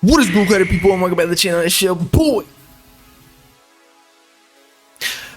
What is good, people? And welcome back to the channel. It's your boy,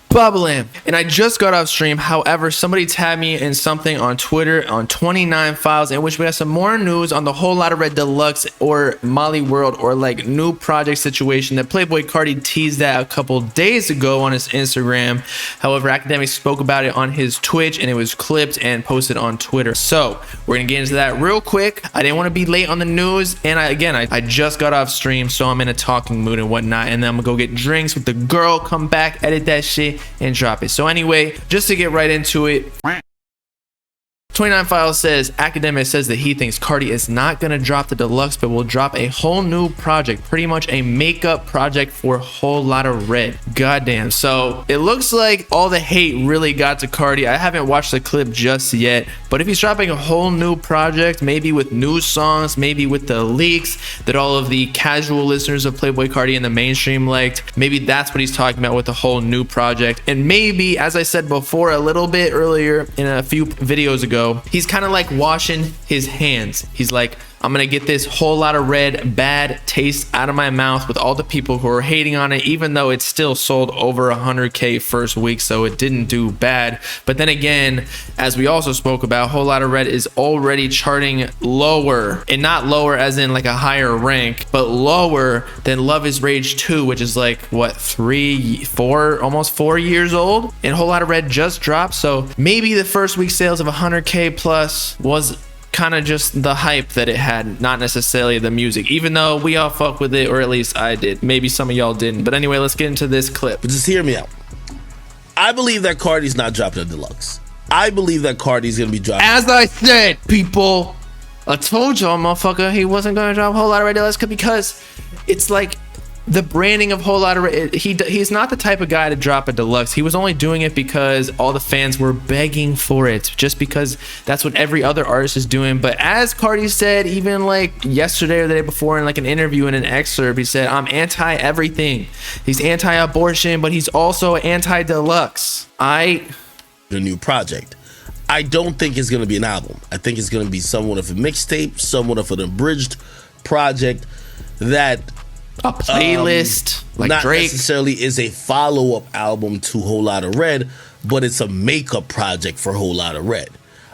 Bobbalambeats. And I just got off stream. However, somebody tagged me in something on Twitter on 29 files, in which we have some more news on the Whole Lotta Red Deluxe or Molly World or like new project situation that Playboi Carti teased that a couple days ago on his Instagram. However, Academic spoke about it on his Twitch and it was clipped and posted on Twitter. So we're gonna get into that real quick. I didn't want to be late on the news, and I just got off stream, so I'm in a talking mood and whatnot, and then I'm gonna go get drinks with the girl, come back, edit that shit and drop it. So anyway, just to get right into it, 29 Files says Academic says that he thinks Carti is not gonna drop the deluxe, but will drop a whole new project, pretty much a makeup project for Whole Lotta Red. Goddamn. So it looks like all the hate really got to Carti. I haven't watched the clip just yet, but if he's dropping a whole new project, maybe with new songs, maybe with the leaks that all of the casual listeners of Playboi Carti in the mainstream liked, maybe that's what he's talking about with a whole new project. And maybe, as I said before a little bit earlier in a few videos ago, he's kind of like washing his hands. He's like, I'm gonna get this Whole Lotta Red bad taste out of my mouth with all the people who are hating on it, even though it still sold over 100K first week, so it didn't do bad. But then again, as we also spoke about, Whole Lotta Red is already charting lower, and not lower as in like a higher rank, but lower than Love Is Rage 2, which is like what, almost 4 years old, and Whole Lotta Red just dropped. So maybe the first week sales of 100K plus was kind of just the hype that it had, not necessarily the music, even though we all fuck with it, or at least I did. Maybe some of y'all didn't. But anyway, let's get into this clip. But just hear me out. I believe that Carti's not dropping a deluxe. I believe that Carti's gonna be dropping. As I said, people, I told y'all, motherfucker, he wasn't gonna drop a Whole Lotta Red Deluxe because it's like the branding of Whole Lotta Red. He's not the type of guy to drop a deluxe. He was only doing it because all the fans were begging for it, just because that's what every other artist is doing. But as Carti said, even like yesterday or the day before in like an interview in an excerpt, he said, I'm anti everything. He's anti-abortion, but he's also anti-deluxe. The new project, I don't think it's going to be an album. I think it's going to be somewhat of a mixtape, somewhat of an abridged project that a playlist like not Drake necessarily is a follow-up album to Whole Lotta Red, but it's a makeup project for Whole Lotta Red.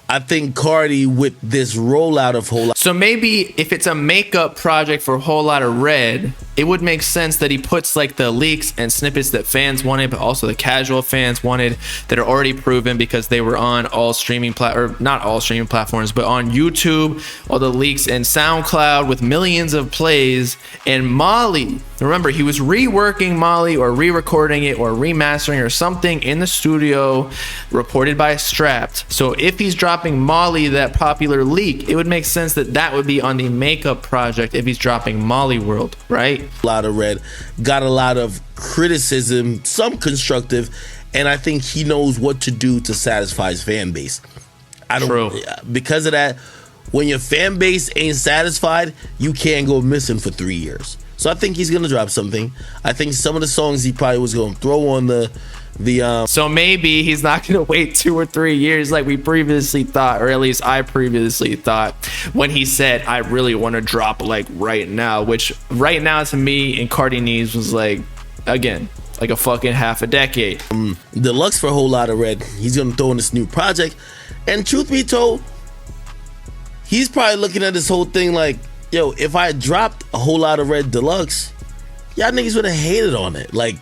I think Carti, with this rollout of Whole Lotta, so maybe if it's a makeup project for Whole Lotta Red, it would make sense that he puts like the leaks and snippets that fans wanted, but also the casual fans wanted, that are already proven because they were on all streaming not all streaming platforms, but on YouTube, all the leaks, and SoundCloud with millions of plays. And Molly, remember, he was reworking Molly or re-recording it or remastering or something in the studio, reported by Strapped. So if he's dropping Molly, that popular leak, it would make sense that that would be on the makeup project if he's dropping Molly World, right? Lotta Red got a lot of criticism, some constructive, and I think he knows what to do to satisfy his fan base. Because of that, when your fan base ain't satisfied, you can't go missing for 3 years. So I think he's gonna drop something. I think some of the songs he probably was gonna throw on the so maybe he's not gonna wait 2 or 3 years like we previously thought, or at least I previously thought, when he said I really want to drop like right now, which right now to me and Carti needs was like, again, like a fucking half a decade. Deluxe for Whole Lotta Red, he's gonna throw in this new project, and truth be told, he's probably looking at this whole thing like, yo, if I dropped a Whole Lotta Red Deluxe, y'all niggas would have hated on it. Like,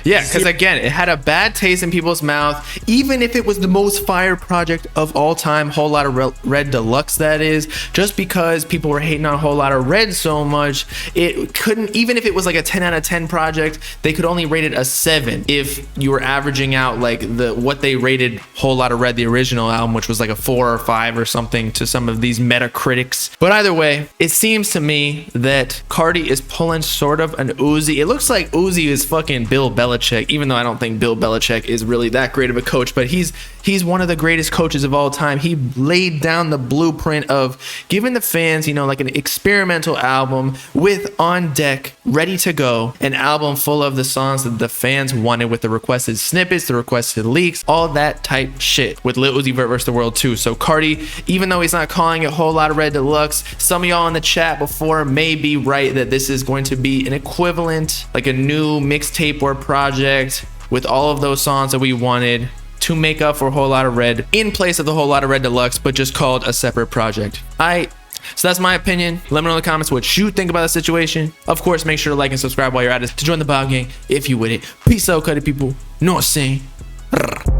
yeah, because again, it had a bad taste in people's mouth. Even if it was the most fire project of all time, Whole Lotta Red Deluxe, that is, just because people were hating on Whole Lotta Red so much, it couldn't, even if it was like a 10 out of 10 project, they could only rate it a 7 if you were averaging out like what they rated Whole Lotta Red, the original album, which was like a 4 or 5 or something to some of these Metacritics. But either way, it seems to me that Carti is pulling sort of an Uzi. It looks like Uzi is fucking Bill Belichick, even though I don't think Bill Belichick is really that great of a coach, but he's He's one of the greatest coaches of all time. He laid down the blueprint of giving the fans, you know, like an experimental album with on deck, ready to go, an album full of the songs that the fans wanted with the requested snippets, the requested leaks, all that type shit with Lil Uzi Vert vs. the World 2. So Carti, even though he's not calling it Whole Lotta Red Deluxe, some of y'all in the chat before may be right that this is going to be an equivalent, like a new mixtape or project with all of those songs that we wanted to make up for Whole Lotta Red in place of the Whole Lotta Red Deluxe, but just called a separate project. So that's my opinion. Let me know in the comments what you think about the situation. Of course, make sure to like and subscribe while you're at it to join the Bob Gang if you with it. Peace out, cutty people. Know what I'm saying?